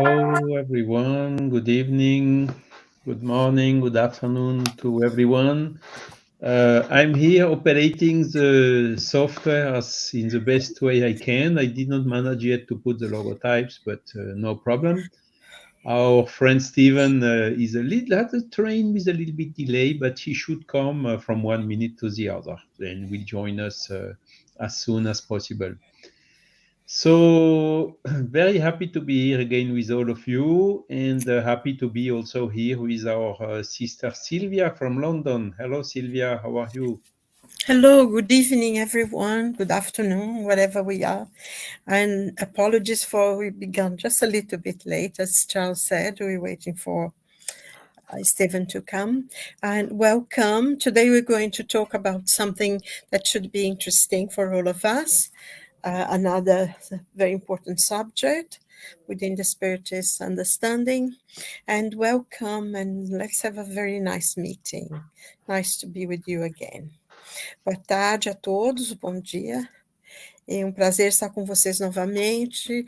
Hello, everyone. Good evening, good morning, good afternoon to everyone. I'm here operating the software as in the best way I can. I did not manage yet to put the logotypes, but no problem. Our friend Stevan is a little at the train with a little bit delay, but he should come from 1 minute to the other. Then will join us as soon as possible. So very happy to be here again with all of you, and happy to be also here with our sister Silvia from London. Hello, Silvia. How are you? Hello, good evening, everyone. Good afternoon, wherever we are. And apologies for we began just a little bit late. As Charles said, we're waiting for Stevan to come. And welcome. Today we're going to talk about something that should be interesting for all of us. Another very important subject within the Spiritist understanding. And welcome, and let's have a very nice meeting. Nice to be with you again. Boa tarde a todos, bom dia. É um prazer estar com vocês novamente,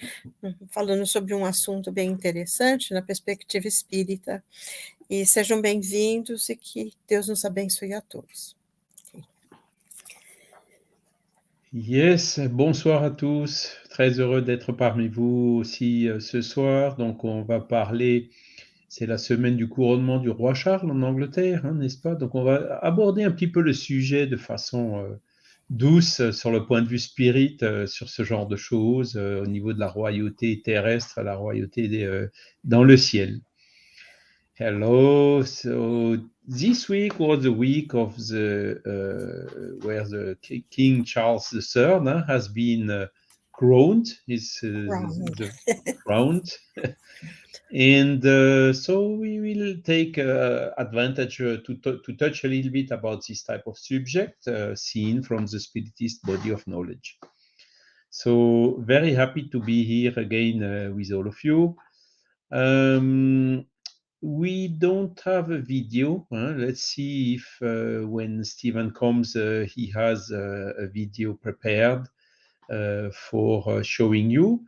falando sobre um assunto bem interessante na perspectiva espírita. E sejam bem-vindos e que Deus nos abençoe a todos. Yes, bonsoir à tous. Très heureux d'être parmi vous aussi ce soir. Donc, on va parler, c'est la semaine du couronnement du roi Charles en Angleterre, hein, n'est-ce pas? Donc, on va aborder un petit peu le sujet de façon douce sur le point de vue spirit, sur ce genre de choses, au niveau de la royauté terrestre, la royauté dans le ciel. Hello. So this week was the week of the where the King Charles III has been crowned. Crowned. And so we will take advantage to touch a little bit about this type of subject seen from the Spiritist body of knowledge. So very happy to be here again with all of you. We don't have a video. Let's see if when Stevan comes, he has a video prepared for showing you.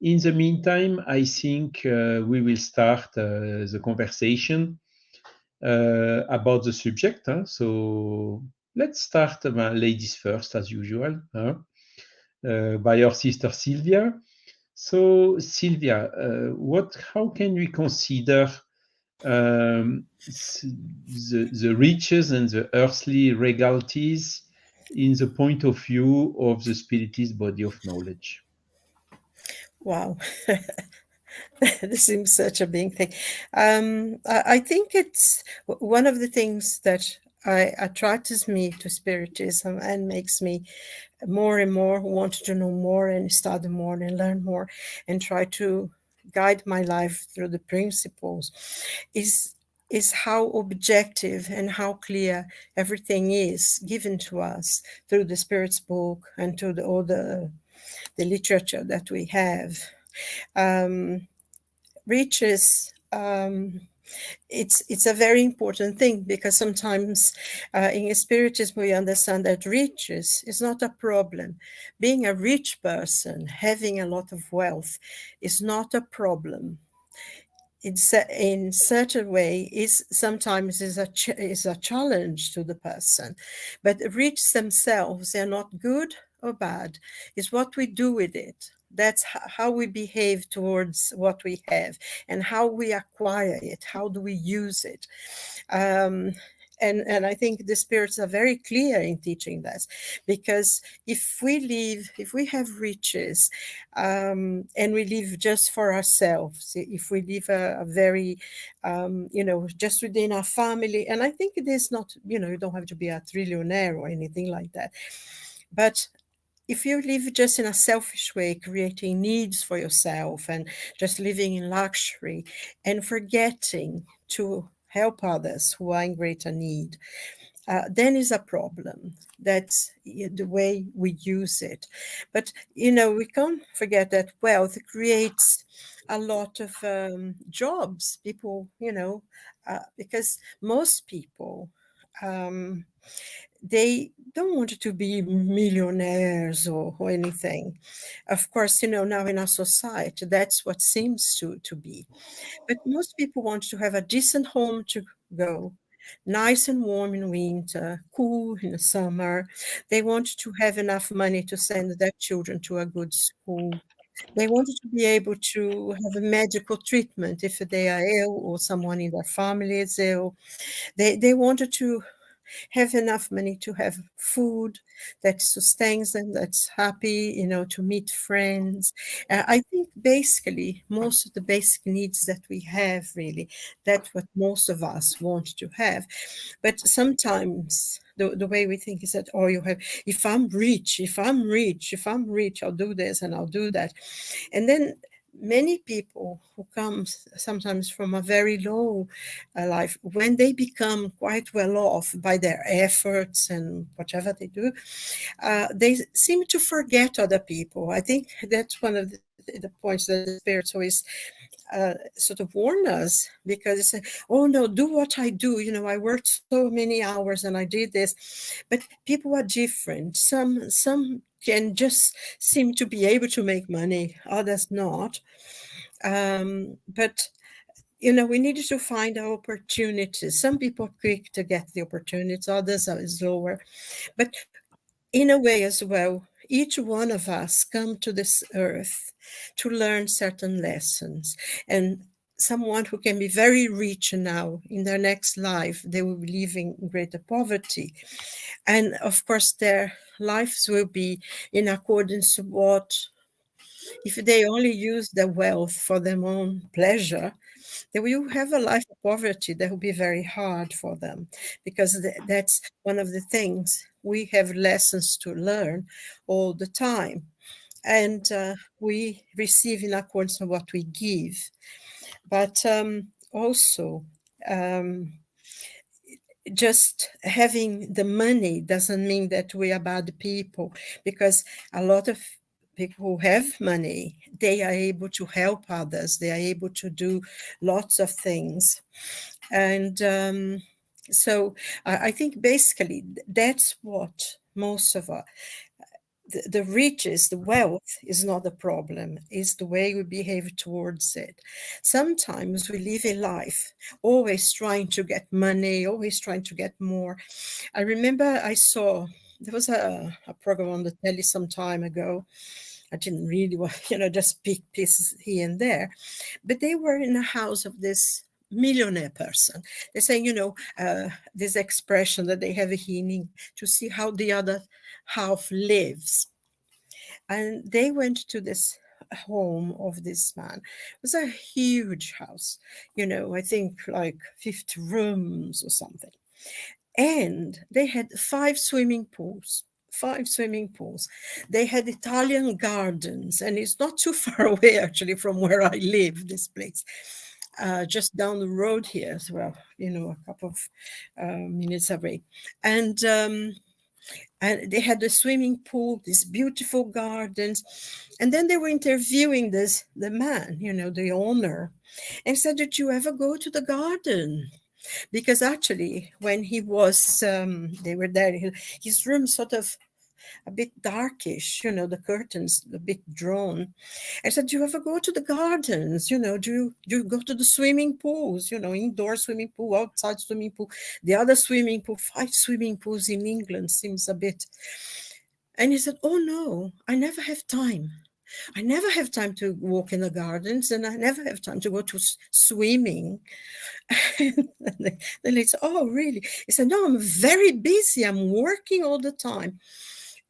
In the meantime, I think we will start the conversation about the subject. So let's start, ladies first, as usual, by our sister Silvia. So Silvia, how can we consider the riches and the earthly regalities in the point of view of the Spiritist body of knowledge? Wow. This seems such a big thing. I think it's one of the things that attracts me to Spiritism and makes me more and more want to know more and study more and learn more and try to guide my life through the principles is how objective and how clear everything is given to us through the Spirit's book and to all the literature that we have. Riches, it's a very important thing because sometimes in Spiritism we understand that riches is not a problem. Being a rich person, having a lot of wealth is not a problem. It's in such a way is sometimes is a challenge to the person, but rich themselves, they're not good or bad. It's what we do with it. That's how we behave towards what we have and how we acquire it. How do we use it? And I think the spirits are very clear in teaching this, because if we have riches and we live just for ourselves, if we live a very, just within our family, and I think it is not, you don't have to be a trillionaire or anything like that. But if you live just in a selfish way, creating needs for yourself and just living in luxury and forgetting to help others who are in greater need, then is a problem. That's the way we use it. But, we can't forget that wealth creates a lot of jobs. People, because most people, they don't want to be millionaires or anything. Of course, now in our society, that's what seems to be. But most people want to have a decent home to go, nice and warm in winter, cool in the summer. They want to have enough money to send their children to a good school. They wanted to be able to have a medical treatment if they are ill or someone in their family is ill. They wanted to have enough money to have food that sustains them, that's happy, to meet friends. I think basically most of the basic needs that we have, really, that's what most of us want to have. But sometimes the way we think is that, oh, you have, if I'm rich, I'll do this and I'll do that. And then many people who come sometimes from a very low life, when they become quite well off by their efforts and whatever they do, they seem to forget other people. I think that's one of the points that the spirits always sort of warn us, because they say, oh no, do what I do. I worked so many hours and I did this. But people are different. Some can just seem to be able to make money, others not. But we needed to find our opportunities. Some people are quick to get the opportunities, others are slower. But in a way as well, each one of us come to this earth to learn certain lessons. And someone who can be very rich now, in their next life, they will be living in greater poverty. And of course, their lives will be in accordance to what, if they only use their wealth for their own pleasure, they will have a life of poverty that will be very hard for them, because that's one of the things. We have lessons to learn all the time, and we receive in accordance with what we give. But also, just having the money doesn't mean that we are bad people, because a lot of people who have money, they are able to help others, they are able to do lots of things. And so I think basically that's what most of us, the riches, the wealth is not the problem, it's the way we behave towards it. Sometimes we live a life always trying to get money, always trying to get more. I remember there was a program on the telly some time ago. I didn't really want, just pick pieces here and there. But they were in a house of this millionaire person. They're saying, this expression that they have a healing to see how the other half lives. And they went to this home of this man. It was a huge house, I think like 50 rooms or something. And they had 5 swimming pools. 5 swimming pools. They had Italian gardens, and it's not too far away actually from where I live, this place. Just down the road here as well, a couple of minutes away. And they had a swimming pool, these beautiful gardens. And then they were interviewing the man, the owner, and said, did you ever go to the garden? Because actually, when he was, they were there, his room sort of a bit darkish, the curtains a bit drawn. I said, do you ever go to the gardens? Do you go to the swimming pools, indoor swimming pool, outside swimming pool, the other swimming pool, 5 swimming pools in England seems a bit. And he said, oh no, I never have time. I never have time to walk in the gardens, and I never have time to go to swimming. And then he said, oh, really? He said, no, I'm very busy. I'm working all the time.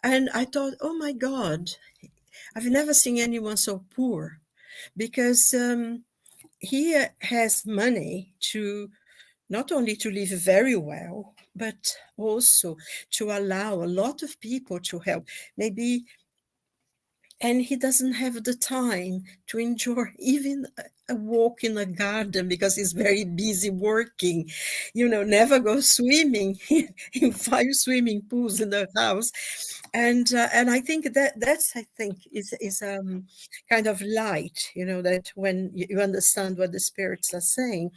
And I thought, oh my God, I've never seen anyone so poor, because he has money to not only to live very well, but also to allow a lot of people to help. Maybe, and he doesn't have the time to enjoy even a walk in a garden because he's very busy working, never go swimming in 5 swimming pools in the house. And I think that's I think is kind of light, that when you understand what the spirits are saying,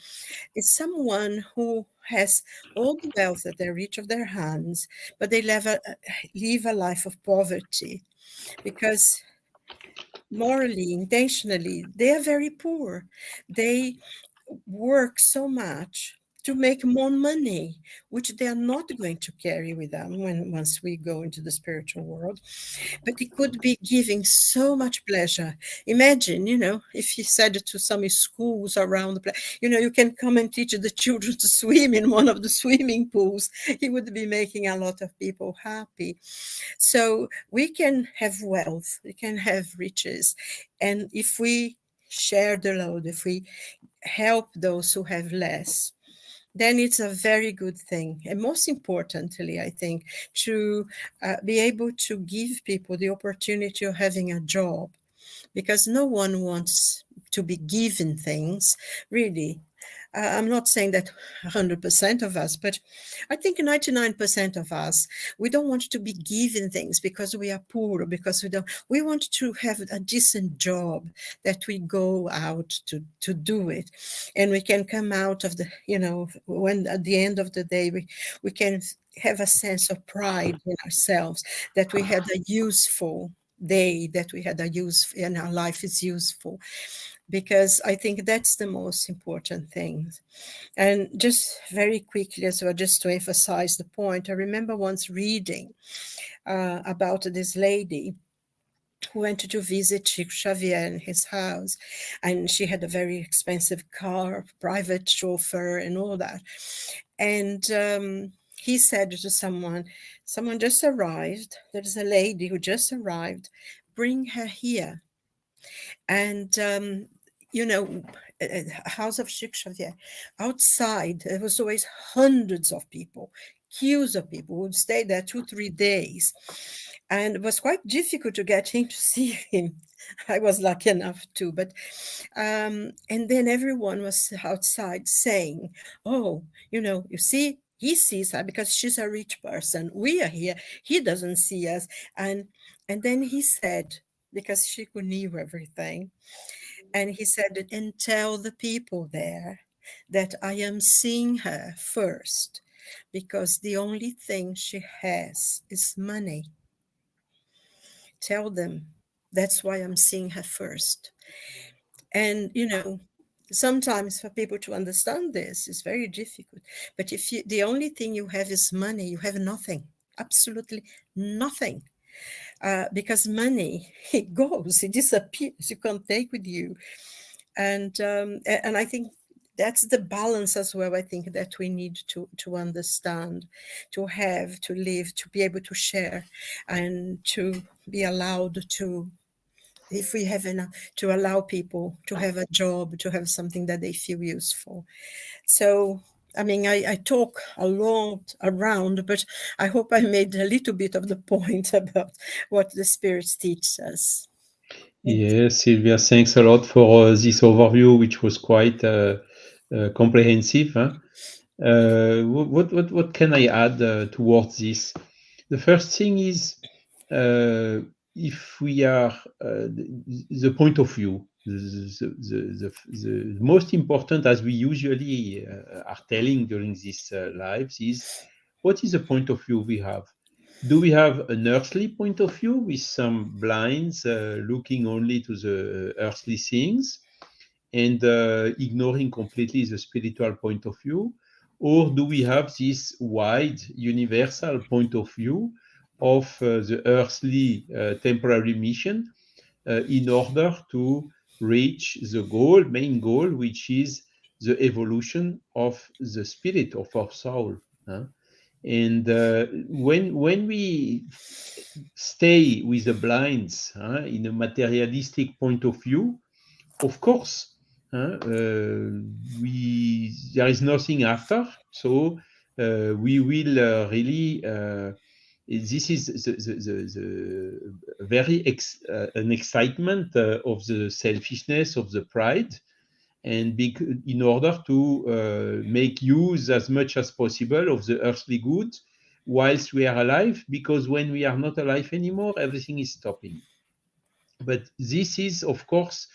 it's someone who has all the wealth at the reach of their hands, but they live a life of poverty because morally, intentionally, they are very poor. They work so much to make more money, which they are not going to carry with them once we go into the spiritual world. But it could be giving so much pleasure. Imagine, if you said to some schools around the place, you can come and teach the children to swim in one of the swimming pools. He would be making a lot of people happy. So we can have wealth, we can have riches. And if we share the load, if we help those who have less, then it's a very good thing. And most importantly, I think, to be able to give people the opportunity of having a job, because no one wants to be given things, really. I'm not saying that 100% of us, but I think 99% of us, we don't want to be given things because we are poor, because we want to have a decent job that we go out to do it. And we can come out of when at the end of the day, we can have a sense of pride in ourselves that we had a useful day, that we had a use, and our life is useful, because I think that's the most important thing. And just very quickly as well, just to emphasize the point, I remember once reading about this lady who went to visit Chico Xavier in his house, and she had a very expensive car, private chauffeur, and all that. And he said to someone just arrived, there's a lady who just arrived, bring her here. And house of Chico Xavier, outside there was always hundreds of people, queues of people who would stay there 2-3 days, and it was quite difficult to get in to see him. I was lucky enough too, but and then everyone was outside saying, oh, you see, he sees her because she's a rich person, we are here, he doesn't see us. And then he said, because Chico knew everything, and he said, and tell the people there that I am seeing her first, because the only thing she has is money. Tell them that's why I'm seeing her first. And, sometimes for people to understand this is very difficult. But if the only thing you have is money, you have nothing, absolutely nothing. Because money, it goes, it disappears, you can't take with you. And I think that's the balance as well, I think, that we need to understand, to have, to live, to be able to share, and to be allowed to, if we have enough, to allow people to have a job, to have something that they feel useful. So, I mean, I talk a lot around, but I hope I made a little bit of the point about what the spirits teach us. Yes, Silvia, thanks a lot for this overview, which was quite comprehensive. Huh? What can I add towards this? The first thing is, if we are the point of view, the most important, as we usually are telling during these lives, is what is the point of view we have? Do we have an earthly point of view with some blinds looking only to the earthly things and ignoring completely the spiritual point of view? Or do we have this wide universal point of view of the earthly temporary mission in order to reach the goal, main goal, which is the evolution of the spirit of our soul? Huh? And when we stay with the blinds in a materialistic point of view, of course, there is nothing after. So we will really. This is the very an excitement of the selfishness, of the pride, and in order to make use as much as possible of the earthly good whilst we are alive, because when we are not alive anymore, everything is stopping. But this is, of course,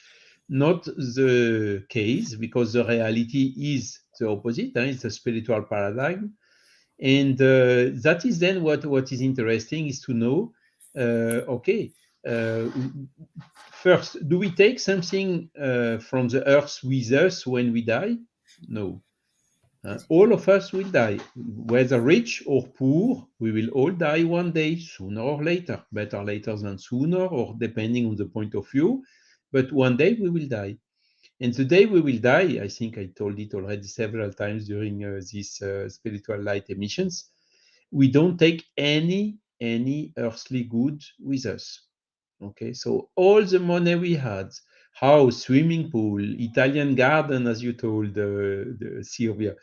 not the case, because the reality is the opposite. It's a spiritual paradigm. And that is then what is interesting is to know, okay, first, do we take something from the earth with us when we die? No. All of us will die, whether rich or poor. We will all die one day, sooner or later. Better later than sooner, or depending on the point of view. But one day we will die. And the day we will die, I think I told it already several times during these spiritual light emissions, we don't take any earthly good with us. Okay, so all the money we had, house, swimming pool, Italian garden, as you told Silvia,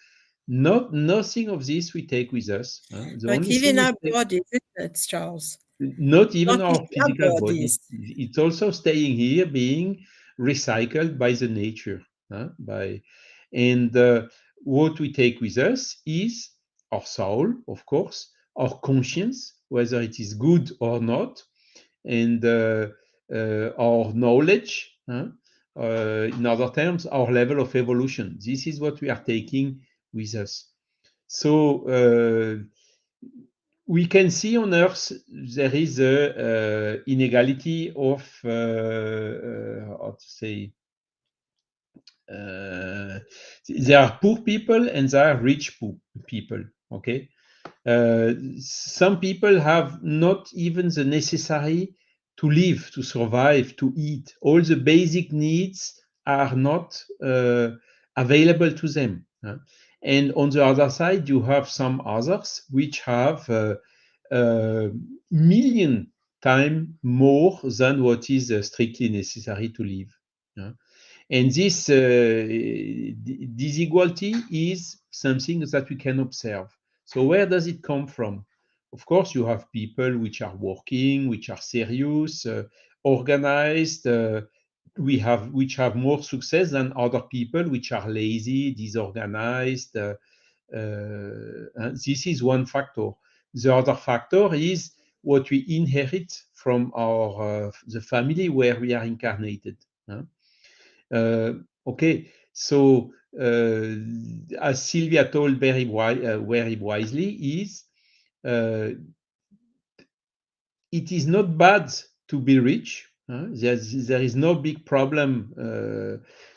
nothing of this we take with us. The Like only thing even we our take, bodies, isn't it, Charles? not even Not our even our physical body. bodies. It's also staying here, being recycled by the nature. And what we take with us is our soul, of course, our conscience, whether it is good or not, and our knowledge. In other terms, our level of evolution. This is what we are taking with us. So we can see on Earth there is a inequality of how to say. There are poor people and there are rich people. Okay, some people have not even the necessary to live, to survive, to eat. All the basic needs are not available to them. And on the other side, you have some others which have million times more than what is strictly necessary to live. And this disequality is something that we can observe. So where does it come from? Of course, you have people which are working, which are serious, organized. Which have more success than other people which are lazy, disorganized. This is one factor. The other factor is what we inherit from our the family where we are incarnated. Okay, so as Silvia told very wisely, is it is not bad to be rich. There is no big problem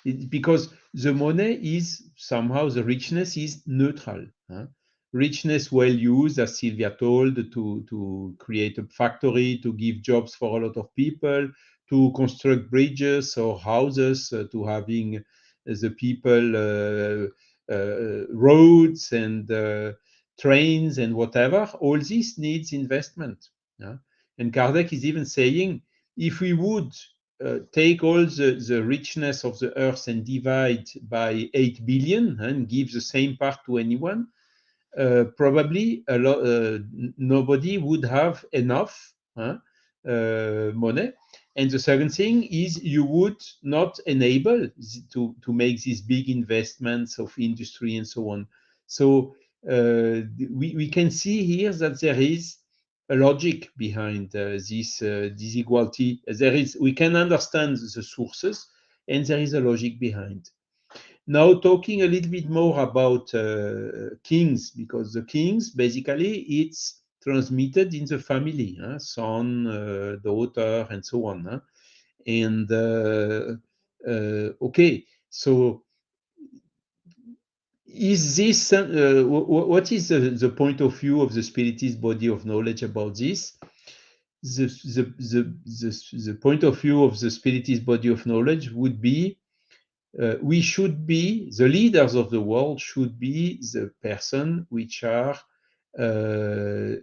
because the money is somehow, the richness is neutral. Richness well used, as Silvia told, to create a factory, to give jobs for a lot of people, to construct bridges or houses, to having the people roads and trains and whatever. All this needs investment. And Kardec is even saying, if we would take all the richness of the earth and divide by 8 billion and give the same part to anyone, probably nobody would have enough money. And the second thing is you would not enable to make these big investments of industry and so on. So we can see here that there is a logic behind this disequality. We can understand the sources, and there is a logic behind. Now, talking a little bit more about kings, because the kings, basically, it's transmitted in the family, son, daughter, and so on. And okay, so is this what is the point of view of the spiritist body of knowledge about this? The point of view of the spiritist body of knowledge would be we should be, the leaders of the world should be the person which are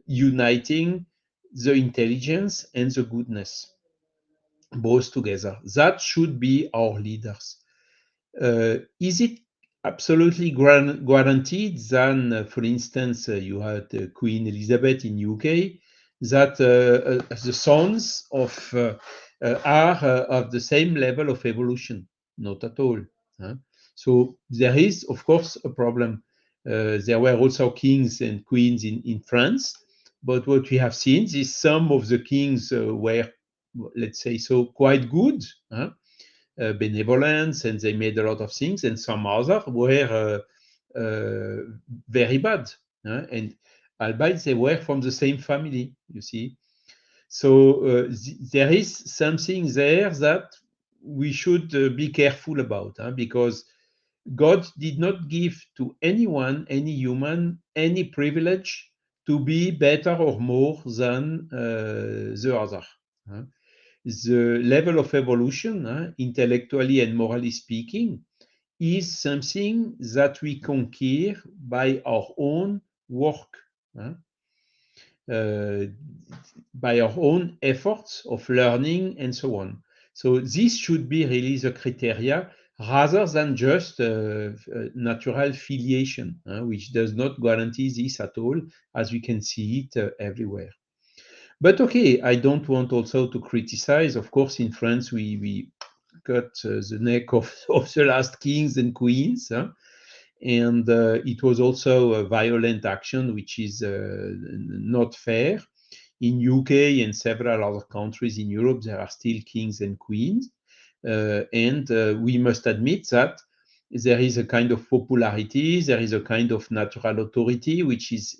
uniting the intelligence and the goodness, both together. That should be our leaders. Is it absolutely guaranteed that, for instance, you had Queen Elizabeth in UK, that the sons are of the same level of evolution? Not at all. So there is, of course, a problem. There were also kings and queens in France, but what we have seen is some of the kings were, let's say so, quite good. Benevolence, and they made a lot of things, and some other were very bad. And albeit they were from the same family, you see. So there is something there that we should be careful about, because God did not give to anyone, any human, any privilege to be better or more than the other. The level of evolution, intellectually and morally speaking, is something that we conquer by our own work, uh, by our own efforts of learning and so on. So this should be really the criteria rather than just natural filiation, which does not guarantee this at all, as we can see it everywhere. But okay, I don't want also to criticize. Of course, in France, we cut the neck of the last kings and queens. And it was also a violent action, which is not fair. In UK and several other countries in Europe, there are still kings and queens. And we must admit that there is a kind of popularity, there is a kind of natural authority which is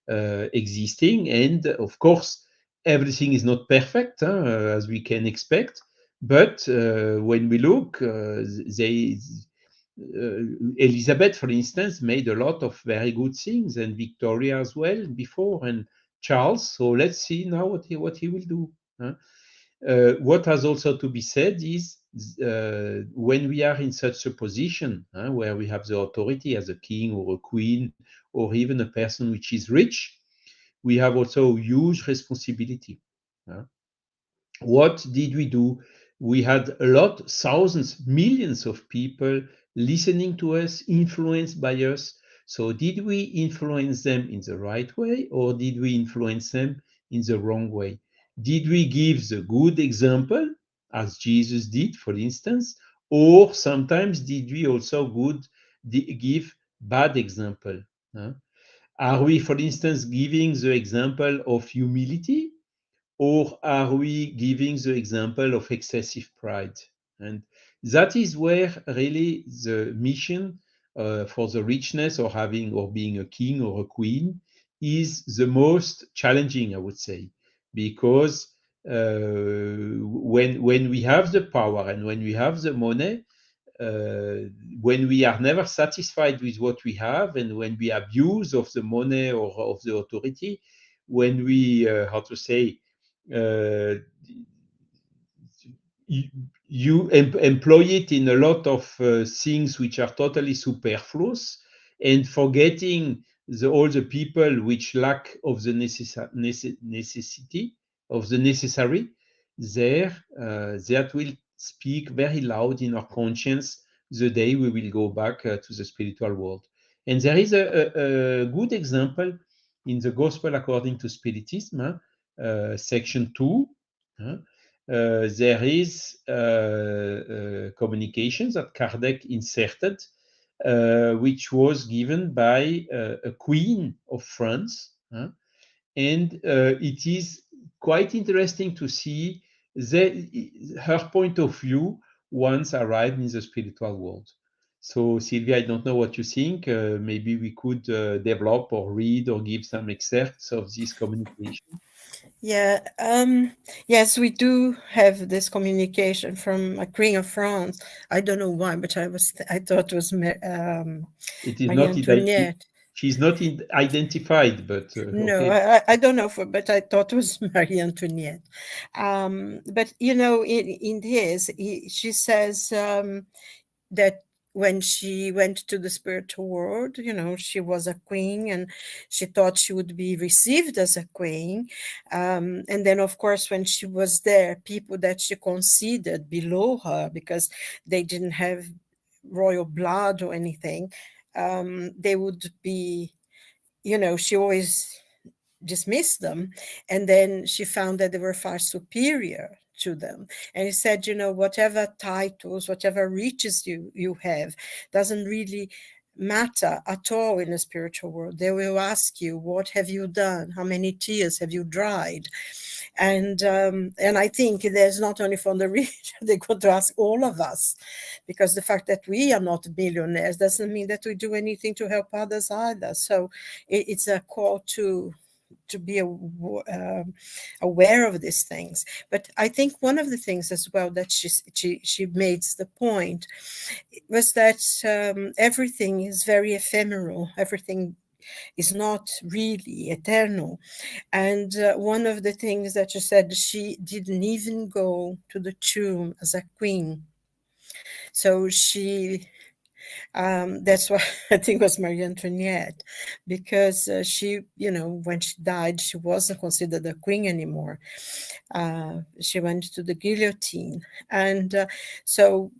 existing. And of course, everything is not perfect, as we can expect. But when we look, Elizabeth, for instance, made a lot of very good things, and Victoria as well before, and Charles. So let's see now what he will do. What has also to be said is when we are in such a position where we have the authority as a king or a queen or even a person which is rich, we have also huge responsibility. What did we do? We had a lot, thousands, millions of people listening to us, influenced by us. So did we influence them in the right way, or did we influence them in the wrong way? Did we give the good example, as Jesus did, for instance, or sometimes did we also give bad example? Are we, for instance, giving the example of humility, or are we giving the example of excessive pride? And that is where really the mission for the richness or having or being a king or a queen is the most challenging, I would say, because when we have the power and when we have the money, when we are never satisfied with what we have, and when we abuse of the money or of the authority, when we, how to say, uh, employ it in a lot of things which are totally superfluous, and forgetting all the people which lack of the necessity of the necessary, there that will speak very loud in our conscience the day we will go back to the spiritual world. And there is a good example in the Gospel according to Spiritism, section 2. There is communications that Kardec inserted, which was given by a queen of France. And it is quite interesting to see her point of view once arrived in the spiritual world. So, Silvia, I don't know what you think. Maybe we could develop or read or give some excerpts of this communication. Yeah, yes, we do have this communication from a Queen of France. I don't know why, but I thought it was It is Marie not Antoinette. she's not identified, but No, okay. I don't know, but I thought it was Marie Antoinette. But you know, in this, she says that when she went to the spiritual world, you know, she was a queen and she thought she would be received as a queen. And then, of course, when she was there, people that she considered below her because they didn't have royal blood or anything, they would be, you know, she always dismissed them. And then she found that they were far superior to them. And he said, you know, whatever titles, whatever riches you have doesn't really matter at all in the spiritual world. They will ask you, what have you done? How many tears have you dried? And I think there's not only from the rich, they got to ask all of us, because the fact that we are not billionaires doesn't mean that we do anything to help others either. So it's a call to be aware of these things. But I think one of the things as well that she made the point was that everything is very ephemeral. Everything is not really eternal. And one of the things that she said, she didn't even go to the tomb as a queen. So she, that's why I think it was Marie Antoinette, because she, when she died, she wasn't considered a queen anymore. She went to the guillotine. And so,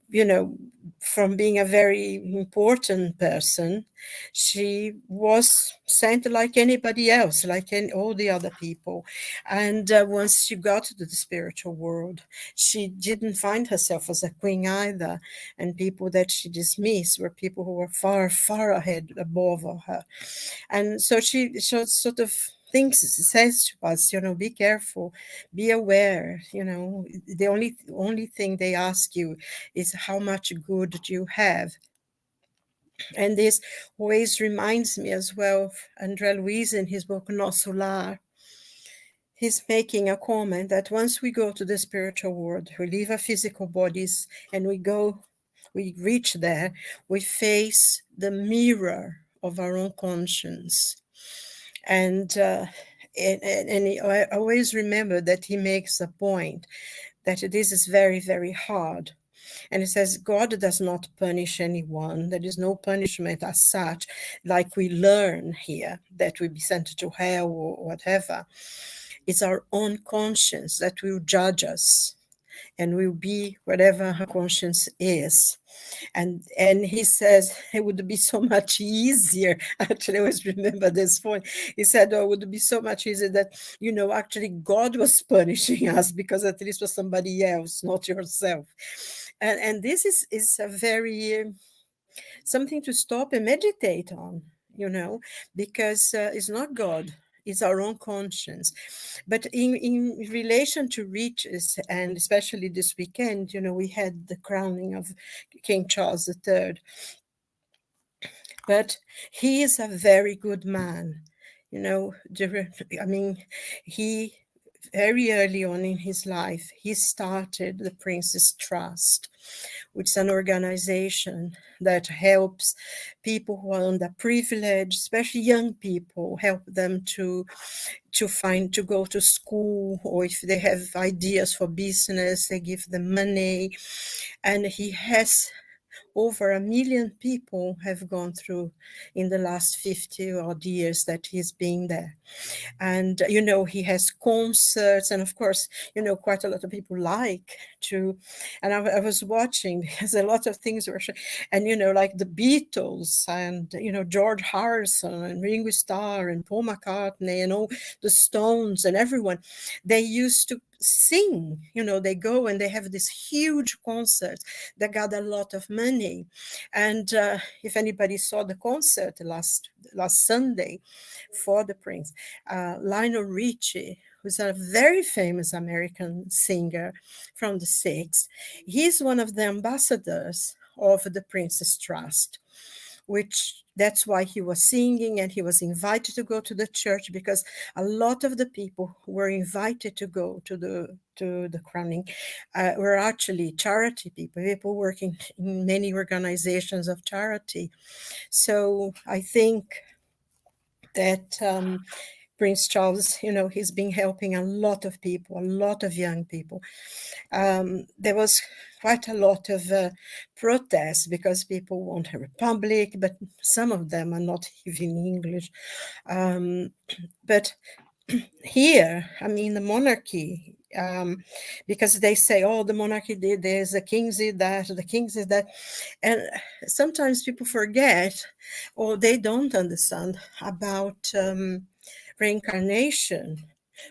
from being a very important person, she was sent like anybody else, like all the other people. And once she got to the spiritual world, she didn't find herself as a queen either. And people that she dismissed were people who were far, far ahead, above her. And so she sort of says to us, be careful, be aware. The only thing they ask you is how much good do you have. And this always reminds me as well of André Luiz in his book No Solar. He's making a comment that once we go to the spiritual world, we leave our physical bodies and we reach there, we face the mirror of our own conscience. And I always remember that he makes a point that this is very, very hard. And he says, God does not punish anyone. There is no punishment as such, like we learn here, that we be sent to hell or whatever. It's our own conscience that will judge us and will be whatever her conscience is. And he says it would be so much easier. Actually, I always remember this point. He said, it would be so much easier that, actually God was punishing us, because at least was somebody else, not yourself. And this is a very something to stop and meditate on, because it's not God. It's our own conscience. But in relation to riches, and especially this weekend, we had the crowning of King Charles III. But he is a very good man. He very early on in his life, he started the Prince's Trust, which is an organization that helps people who are underprivileged, especially young people, help them to go to school, or if they have ideas for business, they give them money. And he has over 1 million people have gone through in the last 50 odd years that he's been there. And, he has concerts, and of course, quite a lot of people like to, and I was watching, because a lot of things were, and, like the Beatles and, George Harrison and Ringo Starr and Paul McCartney and all the Stones and everyone, they used to sing, they go and they have this huge concert that got a lot of money. And if anybody saw the concert last Sunday for the Prince, Lionel Richie, who's a very famous American singer from the 60s, he's one of the ambassadors of the Prince's Trust, which that's why he was singing, and he was invited to go to the church, because a lot of the people who were invited to go to the crowning were actually charity people working in many organizations of charity. So I think that Prince Charles, he's been helping a lot of people, a lot of young people. There was quite a lot of protests because people want a republic, but some of them are not even English. But here, the monarchy, because they say, the monarchy did this, the kings did that, the kings did that. And sometimes people forget, or they don't understand about reincarnation.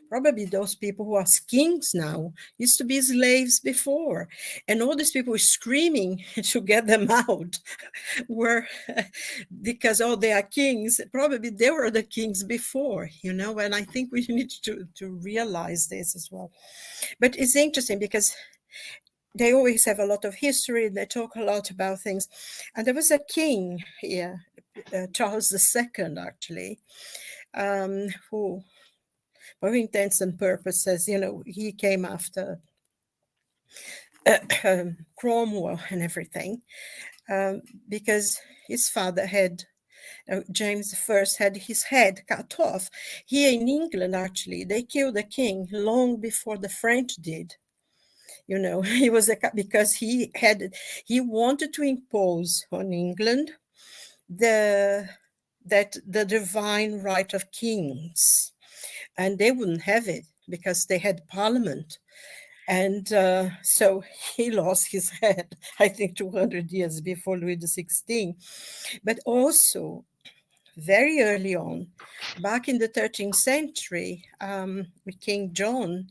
Probably those people who are kings now used to be slaves before. And all these people were screaming to get them out were because, oh, they are kings. Probably they were the kings before, and I think we need to realize this as well. But it's interesting because they always have a lot of history. They talk a lot about things. And there was a king here, Charles II, actually, who, for intents and purposes, he came after Cromwell and everything, because his father had, James I, had his head cut off. Here in England, actually, they killed the king long before the French did. He was because he wanted to impose on England that the divine right of kings, and they wouldn't have it because they had parliament. And so he lost his head, I think 200 years before Louis XVI. But also, very early on, back in the 13th century, with King John,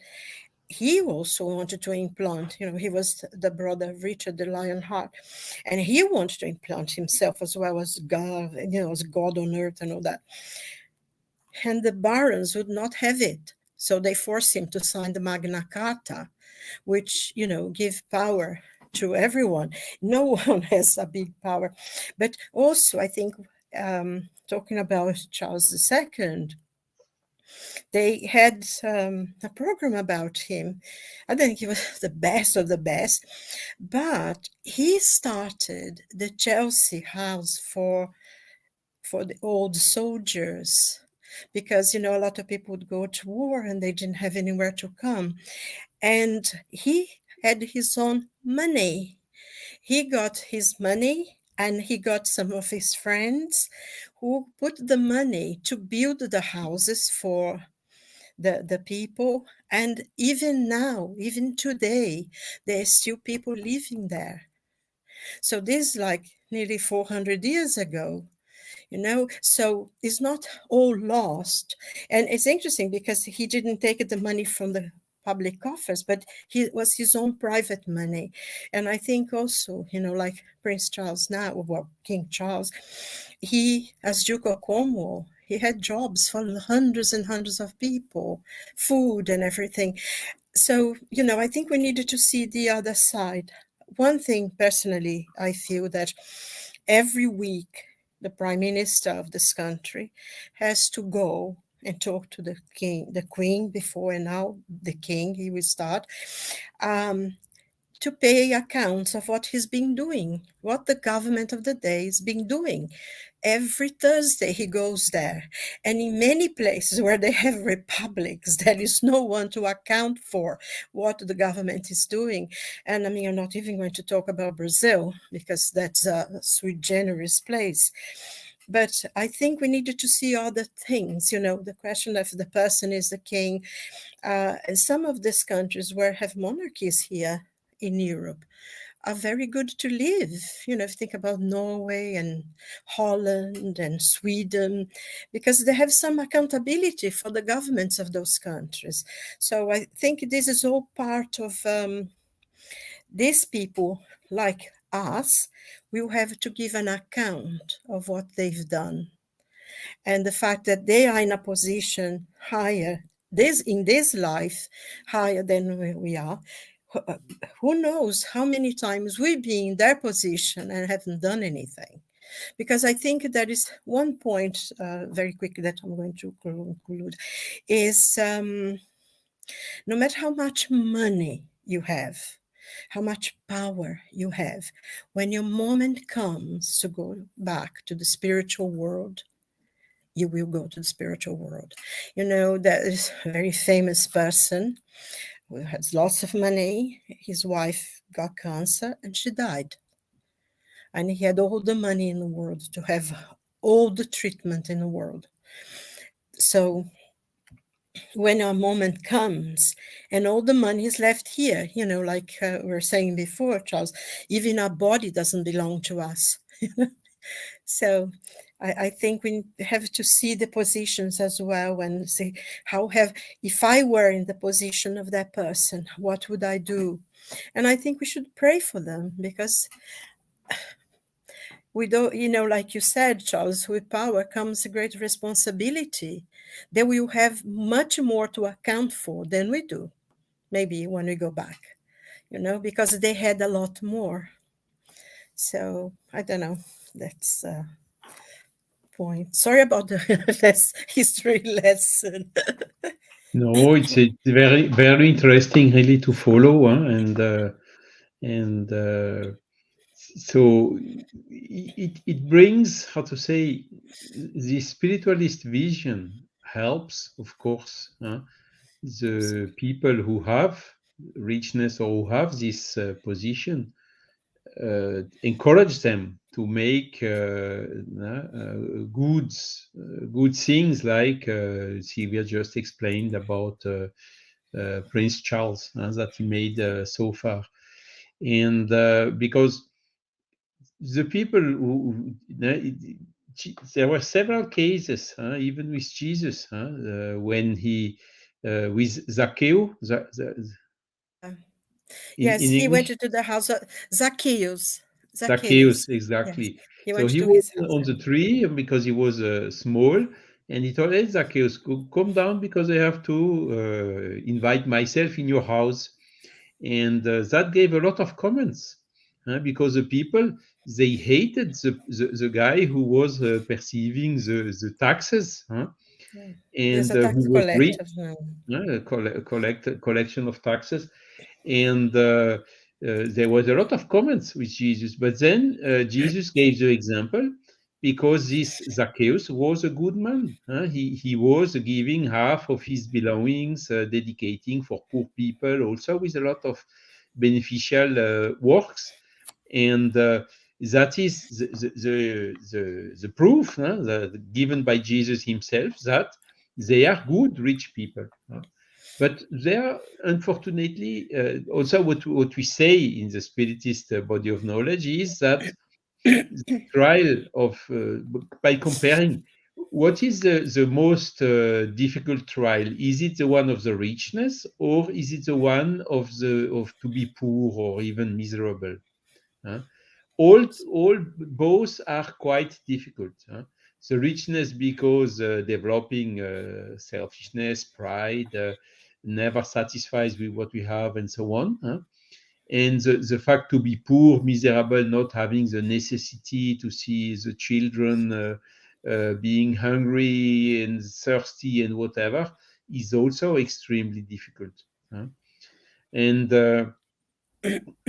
he also wanted to implant, he was the brother of Richard the Lionheart, and he wanted to implant himself as well as God, as God on earth and all that. And the barons would not have it. So they forced him to sign the Magna Carta, which, give power to everyone. No one has a big power. But also, I think, talking about Charles II, they had a program about him. I don't think he was the best of the best, but he started the Chelsea House for the old soldiers, because, a lot of people would go to war and they didn't have anywhere to come. And he had his own money. He got his money, and he got some of his friends who put the money to build the houses for the people. And even now, even today, there's still people living there. So this is like nearly 400 years ago. So it's not all lost. And it's interesting because he didn't take the money from the public coffers, but it was his own private money. And I think also, like Prince Charles now, well, King Charles, he, as Duke of Cornwall, he had jobs for hundreds and hundreds of people, food and everything. So, I think we needed to see the other side. One thing, personally, I feel that every week, the prime minister of this country has to go and talk to the king, the queen before, and now the king, he will start, to pay accounts of what he's been doing, what the government of the day has been doing. Every Thursday he goes there. And in many places where they have republics, there is no one to account for what the government is doing. And I mean, I'm not even going to talk about Brazil, because that's a sui generis place. But I think we needed to see other things, the question of the person is the king. And some of these countries where have monarchies here in Europe are very good to live. If you think about Norway and Holland and Sweden, because they have some accountability for the governments of those countries. So I think this is all part of these people, like us, will have to give an account of what they've done. And the fact that they are in a position higher, in this life, higher than we are, who knows how many times we've been in their position and haven't done anything. Because I think there is one point, very quickly, that I'm going to conclude, is no matter how much money you have, how much power you have, when your moment comes to go back to the spiritual world, you will go to the spiritual world. There is a very famous person who has lots of money. His wife got cancer and she died. And he had all the money in the world to have all the treatment in the world. So when our moment comes and all the money is left here, like we were saying before, Charles, even our body doesn't belong to us. So I think we have to see the positions as well and say, if I were in the position of that person, what would I do? And I think we should pray for them, because we don't, like you said, Charles, with power comes a great responsibility. They will have much more to account for than we do, maybe when we go back, because they had a lot more. So I don't know. That's a point. Sorry about the less history lesson. No, it's very, very interesting really to follow, huh? And so it brings, how to say, the spiritualist vision helps, of course, huh? The people who have richness or who have this position, encourage them to make good things, like Silvia just explained about Prince Charles, that he made so far. And because the people there were several cases, even with Jesus, when he with Zacchaeus, Yeah. in Yes, he went English. into the house of Zacchaeus. Zacchaeus, Zacchaeus. Yes, exactly. he So went he to was his house. on the tree because he was small, and he told, "Hey, Zacchaeus, come down because I have to invite myself in your house." And that gave a lot of comments, because the people, they hated the guy who was perceiving the taxes, Yeah. There's and a who tax was rich, collector now. collection of taxes. And there was a lot of comments with Jesus, but then Jesus gave the example, because this Zacchaeus was a good man. He was giving half of his belongings, dedicating for poor people, also with a lot of beneficial works. And that is the proof, given by Jesus himself, that they are good rich people. But there, unfortunately, also what we say in the Spiritist body of knowledge is that the trial of, by comparing, what is the most difficult trial? Is it the one of the richness, or is it the one of to be poor or even miserable? Huh? All both are quite difficult. The richness, because developing selfishness, pride, never satisfies with what we have, and so on. And the fact to be poor, miserable, not having the necessity to see the children being hungry and thirsty and whatever, is also extremely difficult. And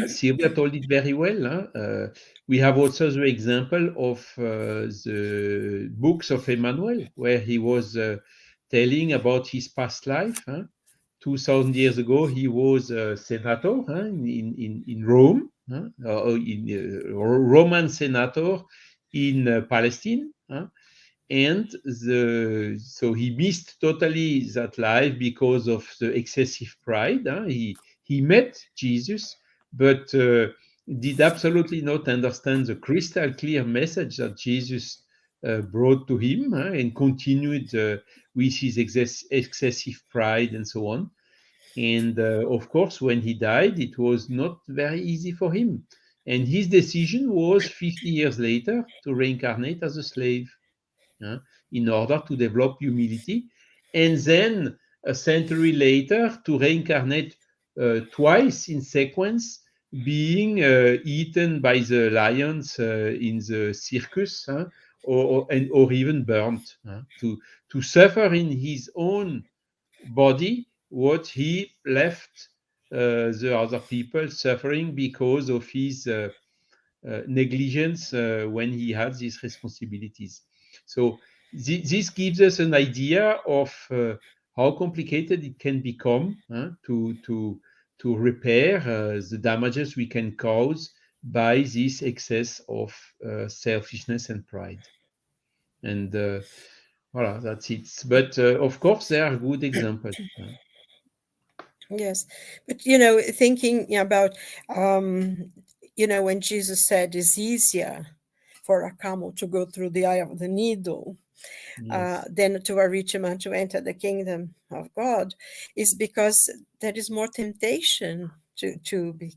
Silvia told it very well. We have also the example of the books of Emmanuel, where he was telling about his past life. 2,000 years ago, he was a senator, in Rome, or in Roman senator in Palestine. And so he missed totally that life because of the excessive pride. He met Jesus, but did absolutely not understand the crystal clear message that Jesus brought to him, and continued with his excessive pride and so on. And of course, when he died, it was not very easy for him. And his decision was 50 years later to reincarnate as a slave, uh, in order to develop humility, and then a century later to reincarnate twice in sequence, being eaten by the lions in the circus, or even burnt, to suffer in his own body what he left the other people suffering because of his negligence when he had these responsibilities. So this gives us an idea of how complicated it can become, to repair the damages we can cause by this excess of selfishness and pride. And voilà, that's it. But of course, there are good examples. Yes, but thinking about when Jesus said it's easier for a camel to go through the eye of the needle Yes. than to a rich man to enter the kingdom of God, is because there is more temptation to be.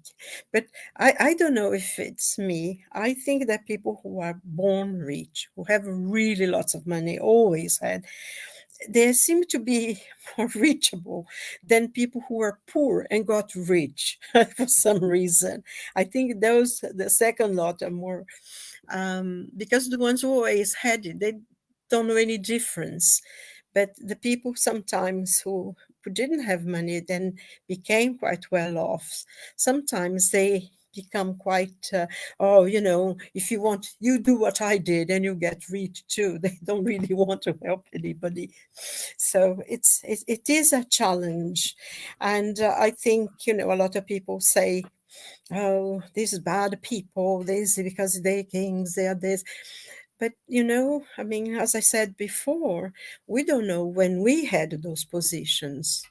But I don't know if it's me. I think that people who are born rich, who have really lots of money, always had, they seem to be more reachable than people who are poor and got rich for some reason. I think those, the second lot, are more because the ones who always had it, they don't know any difference. But the people sometimes who didn't have money then became quite well off. Sometimes they become quite, oh, you know, if you want, you do what I did and you get rich too. They don't really want to help anybody. So it is a challenge. And I think, you know, a lot of people say, oh, these bad people, this because they're kings, they are this. But, you know, I mean, as I said before, we don't know when we had those positions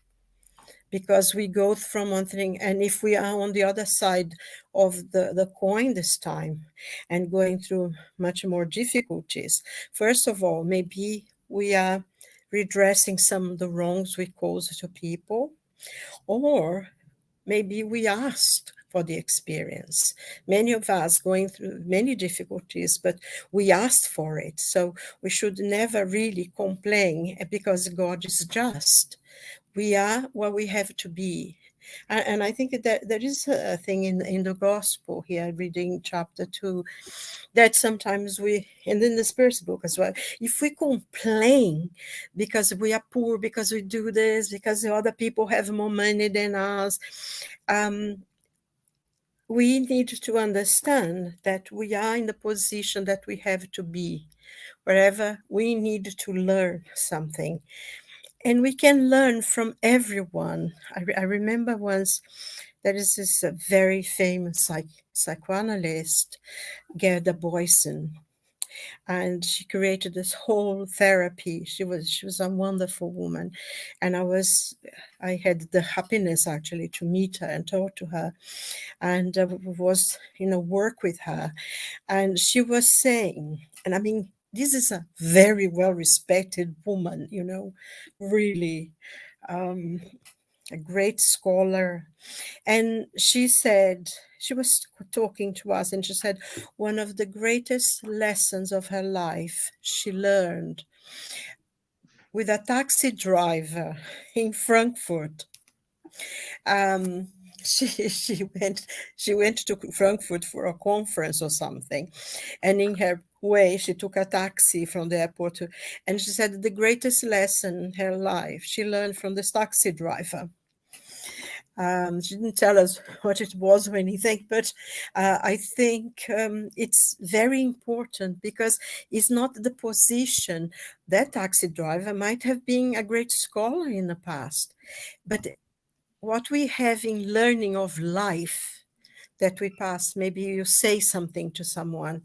because we go from one thing. And if we are on the other side of the coin this time and going through much more difficulties, first of all, maybe we are redressing some of the wrongs we caused to people, or maybe we asked for the experience. Many of us going through many difficulties, but we asked for it. So we should never really complain because God is just. We are what we have to be. And I think that there is a thing in the gospel here, reading chapter 2, that sometimes we, and in the Spirit's book as well, if we complain because we are poor, because we do this, because the other people have more money than us, we need to understand that we are in the position that we have to be. Wherever we need to learn something. And we can learn from everyone. I remember once there is this very famous psychoanalyst, Gerda Boysen, and she created this whole therapy. She was a wonderful woman, and I had the happiness actually to meet her and talk to her, and was work with her, and she was saying, and I mean, this is a very well respected woman, really a great scholar. And she said, she was talking to us, and she said, one of the greatest lessons of her life she learned with a taxi driver in Frankfurt. She went to Frankfurt for a conference or something, and in her way she took a taxi from the airport and she said the greatest lesson in her life she learned from this taxi driver. She didn't tell us what it was or anything, but I think it's very important because it's not the position. That taxi driver might have been a great scholar in the past, but what we have in learning of life that we pass, maybe you say something to someone,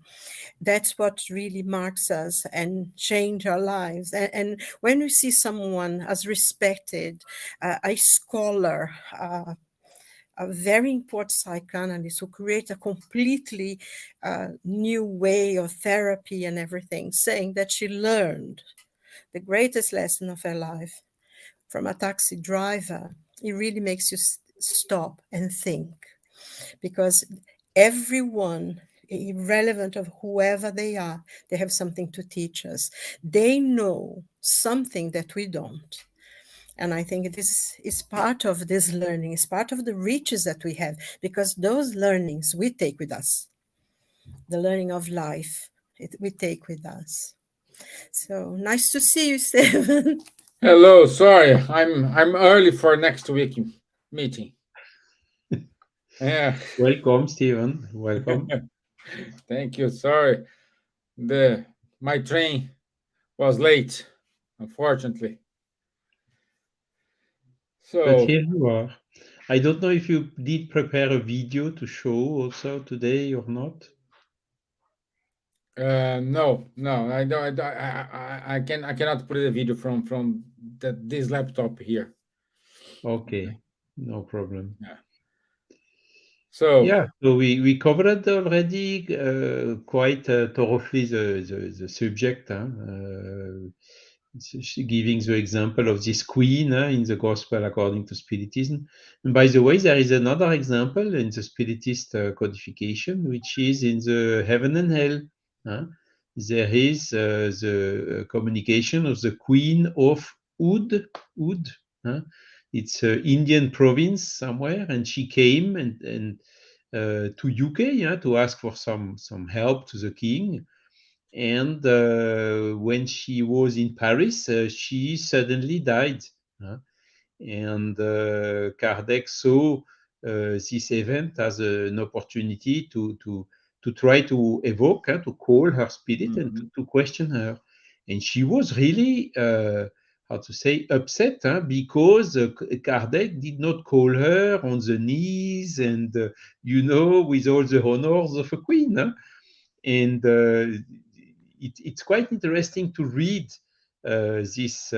that's what really marks us and change our lives. And when we see someone as respected, a scholar, a very important psychoanalyst who create a completely new way of therapy and everything, saying that she learned the greatest lesson of her life from a taxi driver, it really makes you stop and think, because everyone, irrelevant of whoever they are, they have something to teach us. They know something that we don't. And I think this is part of this learning, it's part of the riches that we have, because those learnings we take with us. The learning of life, we take with us. So nice to see you, Stevan. Hello, sorry, I'm early for next week meeting. Yeah. Welcome, Stevan. Welcome. Thank you. Sorry, my train was late, unfortunately. But So here you are. I don't know if you did prepare a video to show also today or not. no, I don't. I cannot put a video from this laptop here. Okay, no problem. Yeah. So Yeah, so we covered already quite thoroughly the subject. Giving the example of this queen in the Gospel according to Spiritism. And by the way, there is another example in the Spiritist codification, which is in the Heaven and Hell. There is the communication of the Queen of Oud. It's an Indian province somewhere, and she came and to UK to ask for some help to the king. And when she was in Paris, she suddenly died. And Kardec saw this event as an opportunity to try to evoke, to call her spirit and to question her. And she was really, how to say, upset because Kardec did not call her on the knees and, with all the honors of a queen. And it's quite interesting to read this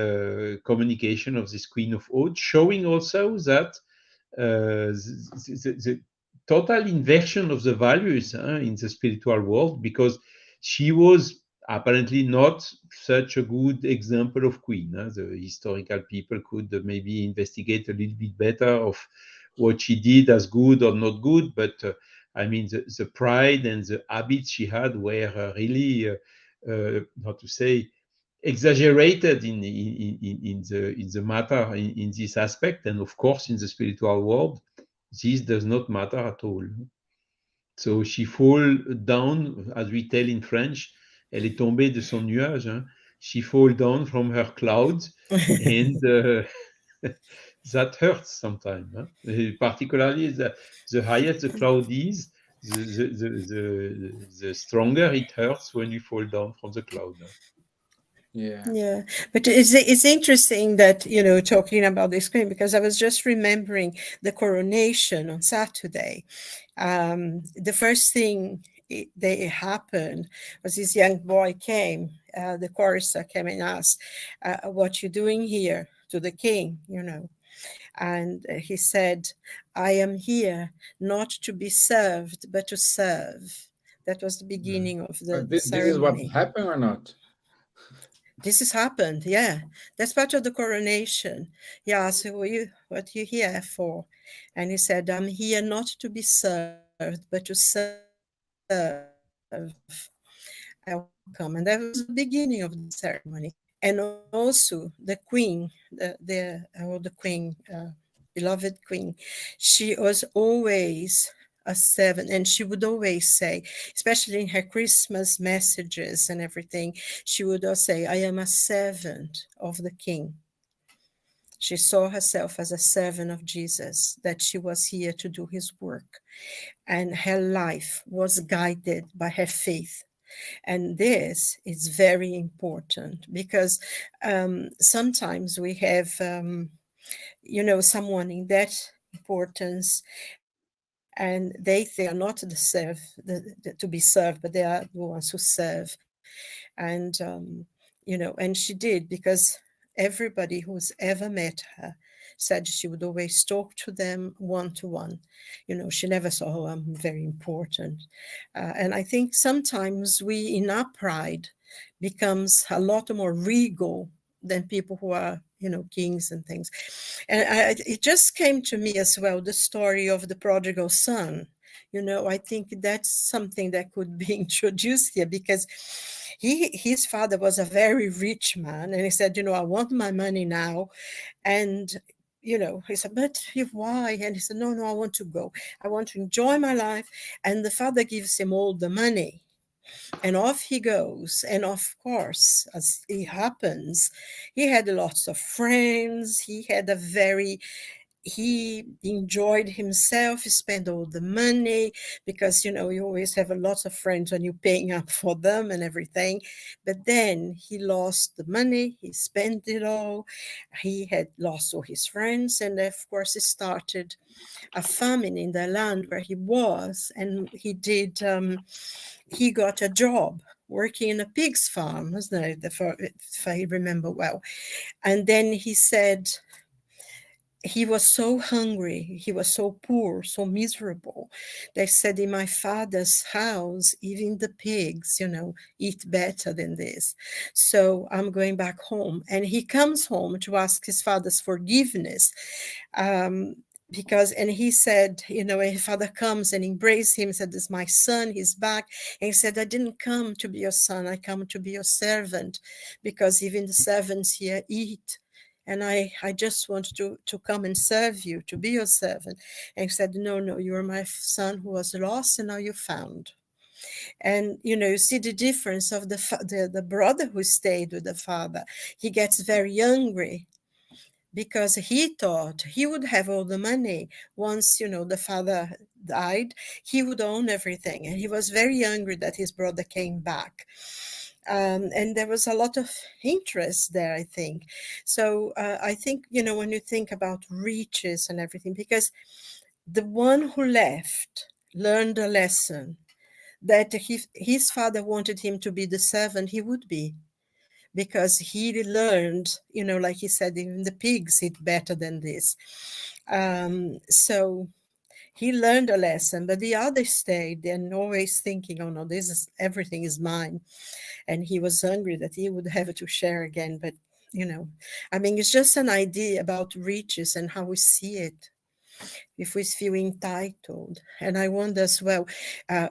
communication of this Queen of Oud, showing also that the total inversion of the values in the spiritual world, because she was apparently not such a good example of queen. The historical people could maybe investigate a little bit better of what she did as good or not good, but I mean, the pride and the habits she had were really, how to say, exaggerated in the matter in this aspect. And of course, in the spiritual world, this does not matter at all. So she fall down, as we tell in French, elle est tombée de son nuage. She fall down from her clouds, and that hurts sometimes. Particularly the higher the cloud is, the stronger it hurts when you fall down from the cloud. Yeah, but it's interesting that, talking about this queen, because I was just remembering the coronation on Saturday. The first thing that happened was this young boy came, the chorister came and asked, what you doing here, to the king, and he said, I am here not to be served, but to serve. That was the beginning of the this is what ceremony. happened or not? This has happened, yeah. That's part of the coronation. He asked, what you here for? And he said, I'm here not to be served, but to serve. I welcome. And that was the beginning of the ceremony. And also the queen, the queen, beloved queen, she was always a servant, and she would always say, especially in her Christmas messages and everything, she would always say, I am a servant of the king. She saw herself as a servant of Jesus, that she was here to do his work, and her life was guided by her faith. And this is very important, because sometimes we have someone in that importance, and they are not to be served, but they are the ones who serve. And and she did, because everybody who's ever met her said she would always talk to them one-to-one. She never saw, oh, I'm very important. And I think sometimes we, in our pride, becomes a lot more regal than people who are, kings and things. And it just came to me as well, the story of the prodigal son. I think that's something that could be introduced here, because his father was a very rich man, and he said, I want my money now. And he said, but why? And he said, no, I want to go. I want to enjoy my life. And the father gives him all the money. And off he goes. And of course, as it happens, he had lots of friends. He enjoyed himself. He spent all the money, because, you always have a lot of friends when you're paying up for them and everything. But then he lost the money. He spent it all. He had lost all his friends. And of course, he started a famine in the land where he was. And he got a job working in a pig's farm, wasn't it? If I remember well. And then he said, he was so hungry, he was so poor, so miserable. They said, in my father's house, even the pigs, eat better than this. So I'm going back home. And he comes home to ask his father's forgiveness. And he said, when his father comes and embraces him, said, "This is my son, he's back." And he said, "I didn't come to be your son, I come to be your servant, because even the servants here eat. And I just want to come and serve you, to be your servant." And he said, "No, you are my son who was lost, and now you found." And you see the difference of the brother who stayed with the father. He gets very angry because he thought he would have all the money. Once the father died, he would own everything, and he was very angry that his brother came back. And there was a lot of interest there, I think. So I think, when you think about riches and everything, because the one who left learned a lesson that his father wanted him to be the servant, he would be, because he learned, like he said, even the pigs eat better than this. So he learned a lesson, but the other stayed and always thinking, "Oh no, everything is mine." And he was hungry that he would have to share again. But it's just an idea about riches and how we see it, if we feel entitled. And I wonder as well,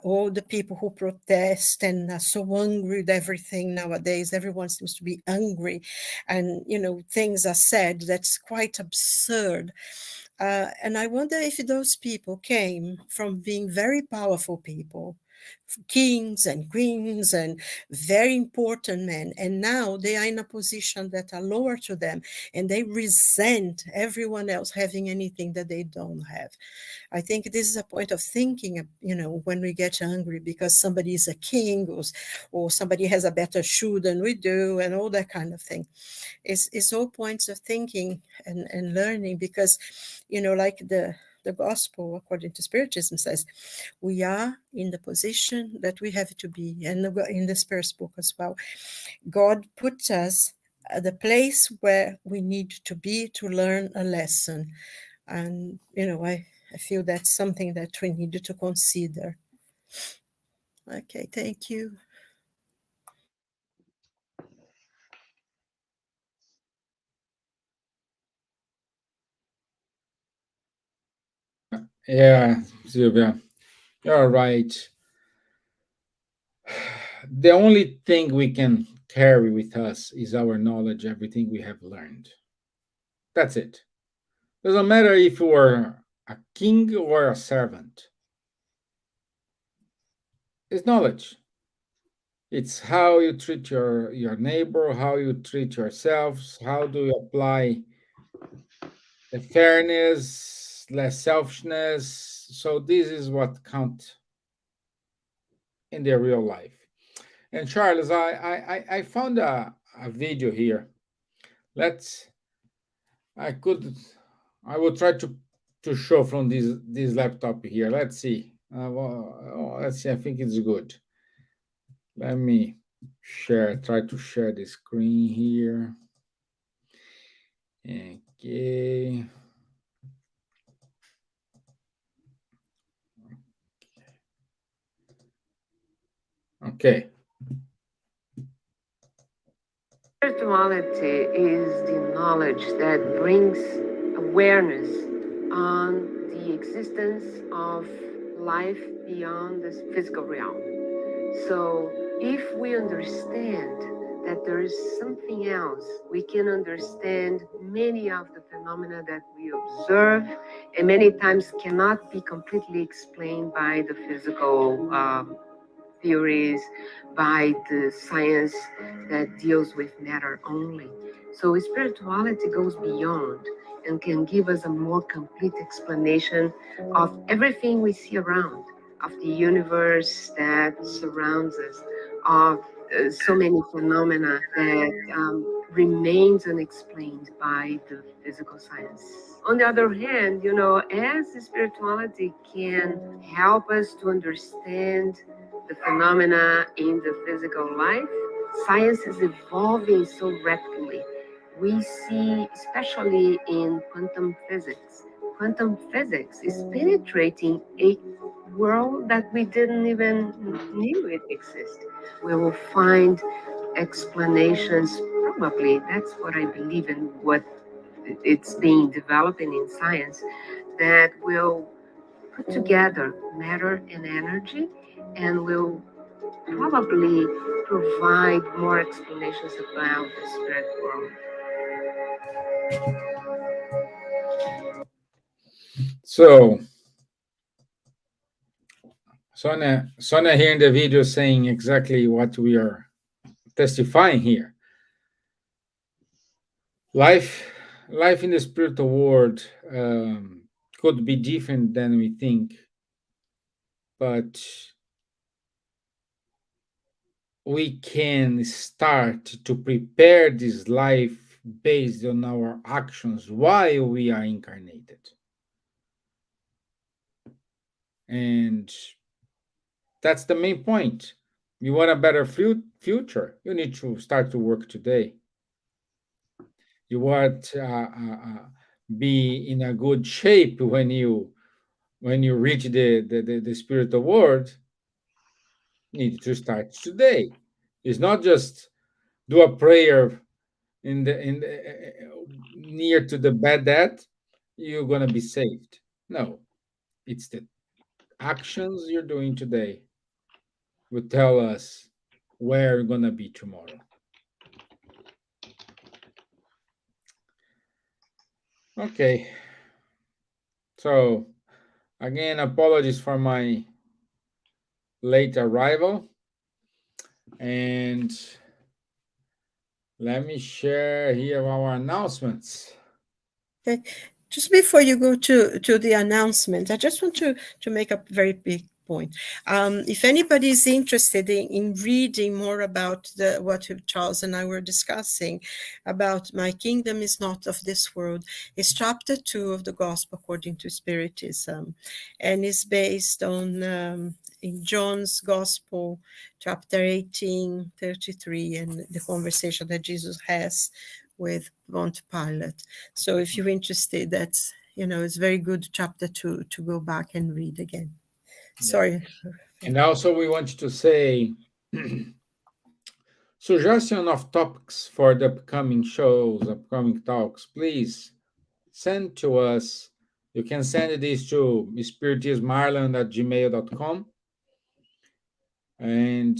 all the people who protest and are so angry with everything nowadays, everyone seems to be angry, and things are said that's quite absurd. And I wonder if those people came from being very powerful people, kings and queens and very important men, and now they are in a position that are lower to them, and they resent everyone else having anything that they don't have. I think this is a point of thinking, when we get angry because somebody is a king, or somebody has a better shoe than we do, and all that kind of thing. It's all points of thinking and learning, because like the gospel according to Spiritism says, we are in the position that we have to be. And in the Spirit's book as well, God puts us at the place where we need to be to learn a lesson. And I feel that's something that we need to consider. Okay, thank you. Yeah, Silvia, you're right. The only thing we can carry with us is our knowledge, everything we have learned. That's it. Doesn't matter if you're a king or a servant. It's knowledge. It's how you treat your neighbor, how you treat yourselves, how do you apply the fairness, less selfishness. So this is what counts in their real life. And Charles, I found a video here. Let's I could I will try to show from this laptop here. Let's see. Let's see. I think it's good. Let me try to share the screen here. Okay. Okay. Spirituality is the knowledge that brings awareness on the existence of life beyond this physical realm. So, if we understand that there is something else, we can understand many of the phenomena that we observe, and many times cannot be completely explained by the physical theories, by the science that deals with matter only. So spirituality goes beyond and can give us a more complete explanation of everything we see around, of the universe that surrounds us, of so many phenomena that remains unexplained by the physical science. On the other hand, as spirituality can help us to understand the phenomena in the physical life, science is evolving so rapidly we see, especially in quantum physics, quantum physics is penetrating a world that we didn't even knew it exists. We will find explanations, probably, that's what I believe in, what it's being developing in science, that will put together matter and energy and will probably provide more explanations about the spirit world. So Sonia here in the video saying exactly what we are testifying here. Life, life in the spiritual world could be different than we think, but we can start to prepare this life based on our actions while we are incarnated. And that's the main point. You want a better future, you need to start to work today. You want be in a good shape when you reach the spiritual world. You need to start today. It's not just do a prayer in the near to the bed that you're gonna be saved. No, it's the actions you're doing today will tell us where you're gonna be tomorrow. Okay, so again, apologies for my late arrival, and let me share here our announcements. Okay. Just before you go to the announcement, I just want to make a very big point. If anybody is interested in reading more about what Charles and I were discussing about My Kingdom is Not of This World, it's chapter 2 of the Gospel according to Spiritism, and is based on in John's Gospel, chapter 18:33, and the conversation that Jesus has with Pontius Pilate. So if you're interested, that's, it's very good chapter to go back and read again. Sorry. And also, we want to say suggestion of topics for the upcoming shows, upcoming talks, please send to us. You can send this to spiritismireland@gmail.com, and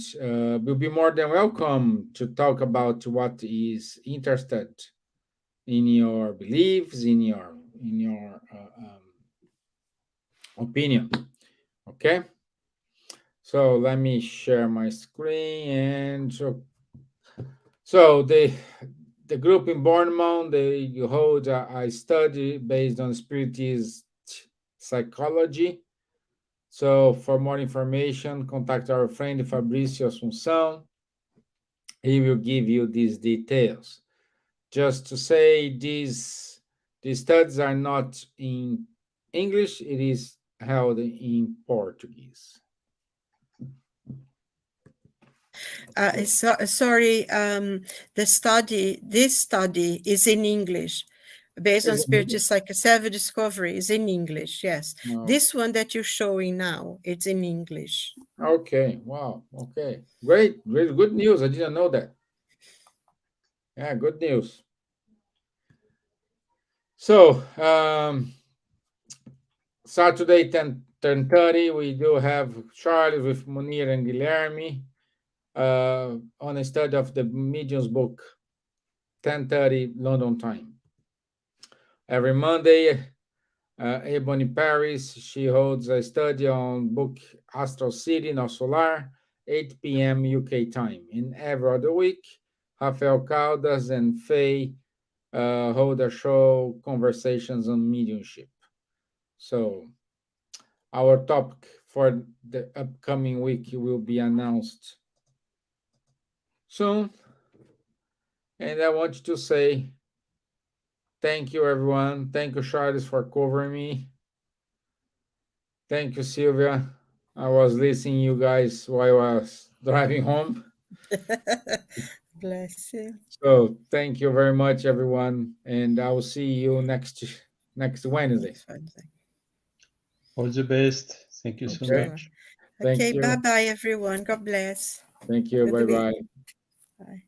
we'll be more than welcome to talk about what is interested in your beliefs, in your opinion. Okay, so let me share my screen. And so the group in Bournemouth, they hold a study based on spiritist psychology. So for more information, contact our friend Fabrício Assunção. He will give you these details. Just to say, these studies are not in English, it is held in Portuguese. Sorry, this study is in English, based on spiritual self-discovery is in English, yes. No. This one that you're showing now, it's in English. Okay, wow, okay. Great, good news. I didn't know that. Yeah, good news. So, Saturday, 10:30, we do have Charles with Munir and Guilherme on a study of the Medium's book, 10:30 London time. Every Monday, Ebony Paris, she holds a study on book Astral City, No Solar, 8 p.m. UK time. And every other week, Rafael Caldas and Faye hold a show, Conversations on Mediumship. So our topic for the upcoming week will be announced soon. And I want to say thank you, everyone. Thank you, Charles, for covering me. Thank you, Silvia. I was listening you guys while I was driving home. Bless you. So thank you very much, everyone, and I will see you next Wednesday. Next Wednesday. All the best. Thank you so Okay. much. Thank Okay, you. bye-bye, everyone. God bless. Thank you. Good to be- Bye-bye. Bye.